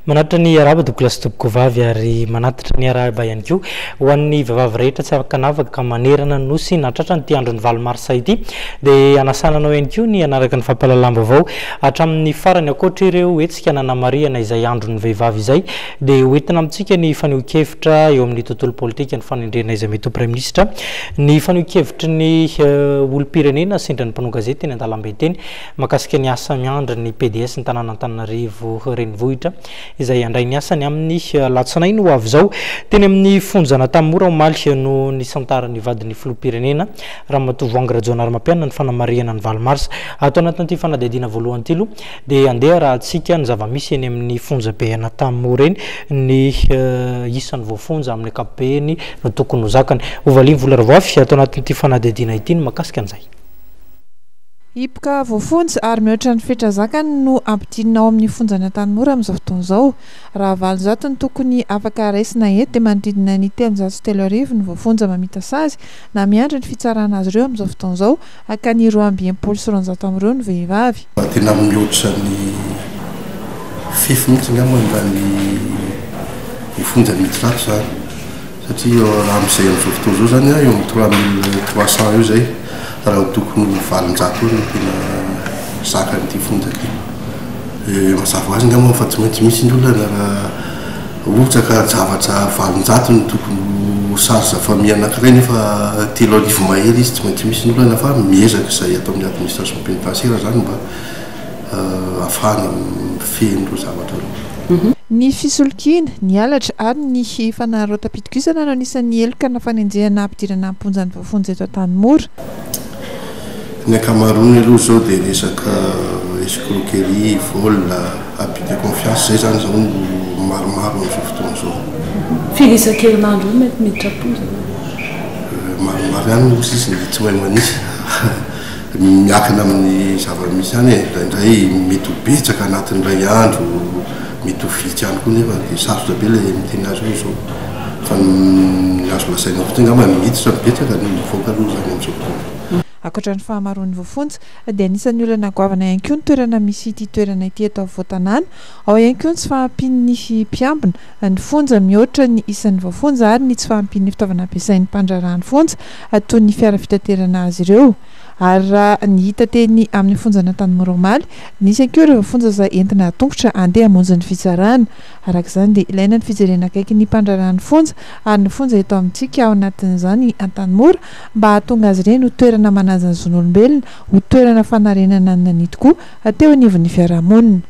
manatitra ny araba Douglas Tobkovavy ary manatitra ny araba ihany koa ho an'ny vehivavy rehetra tsy afaka navaka manerana ny nosy natratra ny andron'ny 20 marsa ity dia anasananao ihany koa ny anaraka ny fampalalam-baovao hatramin'ny farany ankoatra ireo hetsika nanamariana izay andron'ny vehivavy izay dia hoentina amintsika ny fanehoan-kevitra eo amin'ny tontolo politika ny fanendrena izay mety ho prime ministre ny fanehoan-kevitry ny olom-pirenena sendra ny mpanao gazety ny andalam-be teny makasika ny asa miandry ny PDS ny tanàna Antananarivo renivohitra izay andray ny asany amin'ny latsanainy ho avy zao teny amin'ny fonjana Tamora omaly no ny santarany vadiny filoham-pirenena Ramatovoangy Rajaonarimampianina ny fanamariana ny 20 mars ato anatin'ity fanadihadiana voalohany tilo dia andeha raha antsika ny zava-misy eny amin'ny fonjabeana Tamora eny ny isan'ny voafonja amin'ny ankapobeny no tokony ho zakany ovaliny volaravoafy ato anatin'ity fanadihadiana ity ny makasika an'izay. Ipoka voafonjy ary mihoatra ny fitrazakany no ampidinina ao amin'ny fonjana Tanimora amin'izao fotoana izao raha 20 ny tokony afaka raisina eto dia manodidina ny 330 ny voafonja mamita sazy na miandry ny fitsarana azy ireo amin'izao fotoana izao aka ny 2,900 amin'ireo ny vehivavy. Tena mihoatra ny fify mihitsy angamba ny fonjany mitsirato zany satria raha amin'izay amin'izao fotoana izao zany eo amin'ny 3300 eo zay raha tokony valonjato ny tena zaka n'ity fonja ity. Mazava azy angamba fa tsy maintsy misy ny olona raha ohatsaka zavatra valonjato ny tokony sarza famille anankiray nefa 3,000 mahely izy tsy maintsy misy ny olona fa miezaka izay atao amin'ny administration pénitentiaire zany mba ahafahana feno ireo zavatra ireo. Ny fisolokina, ny halatra ary ny fanarota-pitikisana no anisan'ny eloka na fanenjehana ampidirana amponjany voafonjy eto Tanimora. Ny ankamaroany aloha zao dia resaka escroquerie, vol, abus de confiance zay zany zao maromaro amin'izao fotoana zao. Firy isan-kerinandro mety miditra amponjana? Maromaro ihany ozy izy tsy mahay manisy miakina amin'ny zava-misy ihany indraindray mety ho betsaka anatin'ray andro mety ho vitsy ihany koa nefa dia sarotra be ilay miteny azy io zao fa ny azo lasaina fotsiny angamba miditra betsaka ny mivoaka aloha zany amin'izao fotoana. Ankoatra ny fahamaroan'ny voafonjy dia anisan'ny olona goavana ihany koa ny toerana misy ity toerana ity eto Voatanana ao ihany koa ny tsy fahampian'ny mpiambina ny fonja mihoatra ny isan'ny voafonja ary ny tsy fahampian'ny fitaovana ampiasain'ny mpandrarahany fonja toy ny fiara fitaterana azy ireo ary raha ny hita teny amin'ny fonjana Tanimora omaly nisy ihany koa ireo voafonja izay entina tongotra andeha hamonjy ny fitsarana araka izany dia ilaina ny fijerena akaiky ny mpandrarahany fonja ary ny fonja eto amintsika ao anatin'izany Tanimora mba hahatonga azy ireny ho toerana manaja ny zon'olombelona ho toerana fanarenana ny tokoa teo anivon'ny fiarahamonina.